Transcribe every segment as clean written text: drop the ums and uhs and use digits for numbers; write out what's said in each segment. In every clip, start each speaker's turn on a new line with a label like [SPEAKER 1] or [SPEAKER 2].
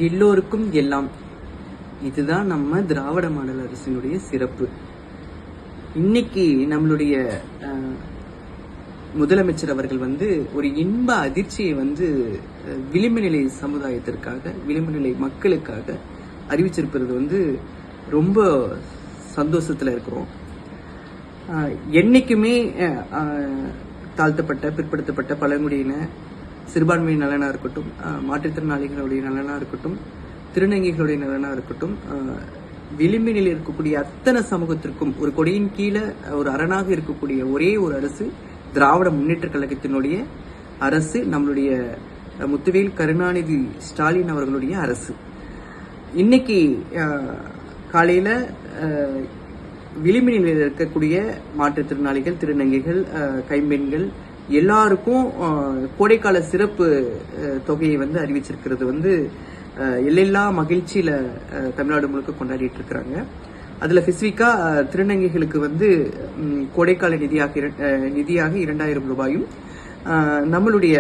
[SPEAKER 1] எல்லோருக்கும் எல்லாம். இதுதான் நம்ம திராவிட மாடல் அரசினுடைய சிறப்பு. இன்னைக்கு நம்மளுடைய முதலமைச்சர் அவர்கள் ஒரு இன்ப அதிர்ச்சியை விளிம்பு நிலை சமுதாயத்திற்காக, விளிம்பு நிலை மக்களுக்காக அறிவிச்சிருப்பது ரொம்ப சந்தோஷத்துல இருக்கிறோம். என்னைக்குமே தாழ்த்தப்பட்ட, பிற்படுத்தப்பட்ட, பழங்குடியின, சிறுபான்மை நலனா இருக்கட்டும், மாற்றுத்திறனாளிகளுடைய நலனா இருக்கட்டும், திருநங்கைகளுடைய நலனா இருக்கட்டும், விளிம்பினில் இருக்கக்கூடிய அத்தனை சமூகத்திற்கும் ஒரு கொடியின் கீழே ஒரு அரணாக இருக்கக்கூடிய ஒரே ஒரு அரசு திராவிட முன்னேற்ற கழகத்தினுடைய அரசு, நம்மளுடைய முத்துவேல் கருணாநிதி ஸ்டாலின் அவர்களுடைய அரசு. இன்னைக்கு காலையில விளிம்பினில் இருக்கக்கூடிய மாற்றுத்திறனாளிகள், திருநங்கைகள், கைம்பெண்கள் எல்லாருக்கும் கோடைக்கால சிறப்பு தொகையை அறிவிச்சிருக்கிறது எல்லைல்லா மகிழ்ச்சியில தமிழ்நாடு முழுக்க கொண்டாடிட்டு இருக்கிறாங்க. அதுல ஸ்பெசிபிக்கா திருநங்கைகளுக்கு கோடைக்கால நிதியாக 2000 ரூபாயும், நம்மளுடைய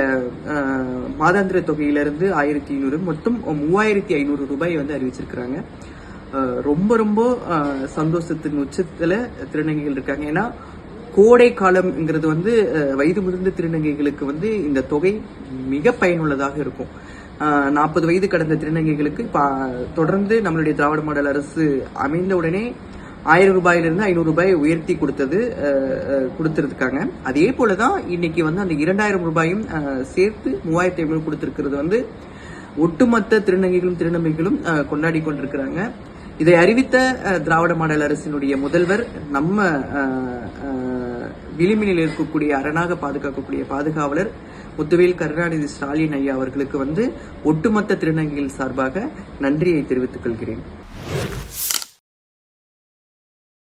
[SPEAKER 1] மாதாந்திர தொகையிலிருந்து 1500, மொத்தம் 3500 ரூபாய் அறிவிச்சிருக்கிறாங்க. ரொம்ப ரொம்ப சந்தோஷத்தின் உச்சத்துல திருநங்கைகள் இருக்காங்க. ஏன்னா கோடை காலம்ங்கிறது வயது முதிர்ந்த திருநங்கைகளுக்கு இந்த தொகை மிக பயனுள்ளதாக இருக்கும். 40 வயது கடந்த திருநங்கைகளுக்கு தொடர்ந்து நம்மளுடைய திராவிட மாடல் அரசு அமைந்த உடனே 1000 ரூபாயிலிருந்து 500 ரூபாய் உயர்த்தி கொடுத்திருக்காங்க. அதே போலதான் இன்னைக்கு அந்த 2000 ரூபாயும் சேர்த்து 3500 கொடுத்திருக்கிறது ஒட்டுமொத்த திருநங்கைகளும் திருநங்கைகளும் கொண்டாடி கொண்டிருக்கிறாங்க. இதை அறிவித்த திராவிட மாடல் அரசினுடைய முதல்வர், நம்ம விளிம்பினில் இருக்கக்கூடிய அரணாக பாதுகாக்கக்கூடிய பாதுகாவலர் முத்துவேல் கருணாநிதி ஸ்டாலின் ஐயா அவர்களுக்கு ஒட்டுமொத்த திருநங்கைகள் சார்பாக நன்றியை தெரிவித்துக் கொள்கிறேன்.